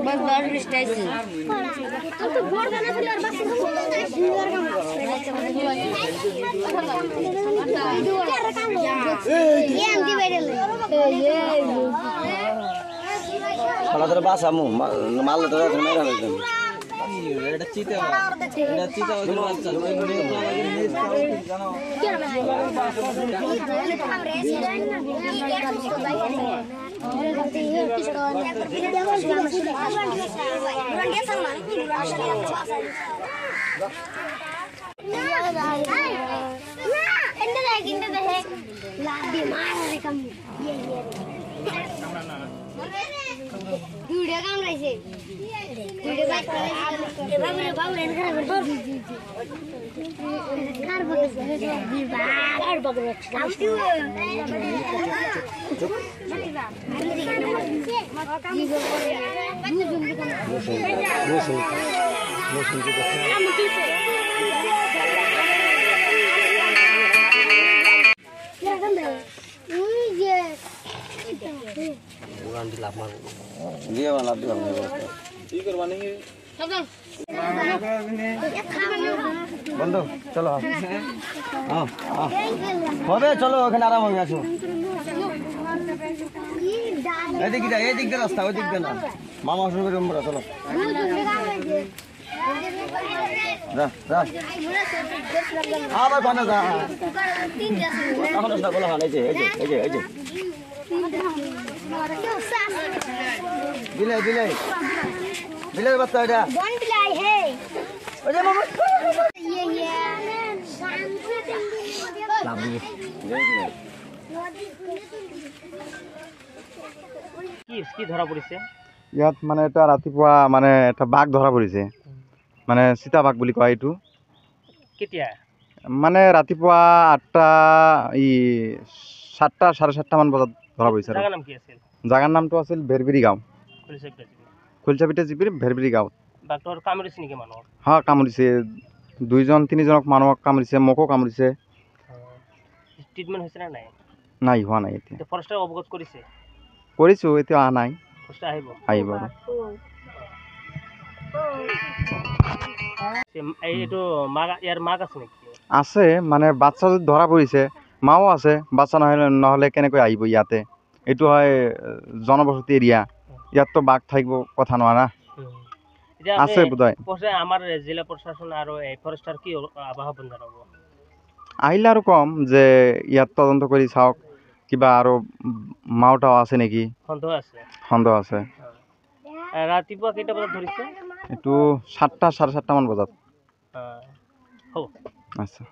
बस 10 स्टेज तो बोर्ड बना फिर और बस ये एमटी बैठे ये साला तेरे पास आमू माल तो तेरे में रहने दे এটা চিতা ওদের বাচ্চা वीडियो काम रही वीडियो बात बाबू रे कार बगे कार बगे काम क्यों ये वाला भी हमने কি করবানি বন্ধু চলো হবে চলো ওখানে আরাম হবে আসো এদিক দিয়ে রাস্তা ওই দিক দিয়ে না মামা শুরু করে আমরা চলো যা যা আবার বানা যা এখন রাস্তা বলা হয় এই যে बिले बच्चा এটা बन बिलाई है ओए मामा ये लाभी কি ধরা পড়িছে ইয়াত মানে এটা ৰাতিপুৱা মানে এটা বাঘ ধৰা পৰিছে মানে চিতা বাঘ বুলি কয় এইটো কেতিয়া মানে ৰাতিপুৱা 8টা 7টা 7:30 মান বজাত ধৰা পৰিছে জায়গা নাম কি আছিল জাগাৰ নামটো আছিল ভেৰবিৰি গাঁও খুলচাপিটা জিপিৰ ভেৰবিৰি গাঁও ডাক্তৰ কামৰিছে নেকি মানুহ হ্যাঁ কামুৰিছে 2-3জনক মানুহক কামুৰিছে মোকো কামুৰিছে ট্ৰিটমেন্ট হৈছে না নাই নাই হোৱা নাই এতিয়া ফৰেষ্টৰ অৱগত কৰিছে কৰিছো এতিয়া অহা নাই ফৰেষ্ট আহিব আৰু এইটো ইয়াৰ মাক আছে নেকি আছে মানে বাচ্চা যদি ধৰা পৰিছে মাও আছে বাচ্চা নহলে কেনেকৈ আহিব ইয়াতে এইটো হয় জনবসতি এৰিয়া ইয়াত তো বাঘ থাকিব কথা নহয় না আছে বোধহয় আমাৰ জিলা প্ৰশাসন আৰু ফৰেষ্টৰ কি আহ্বান জনাব আহিলে আৰু কম যে ইয়াত তদন্ত কৰি চাওক কিবা আৰু মাওটাও আছে নেকি সন্দেহ আছে ৰাতিপুৱা কেইটা বজাত ধৰিছে এইটো 7টা 7:30 মান বজাত হ'ব আচ্ছা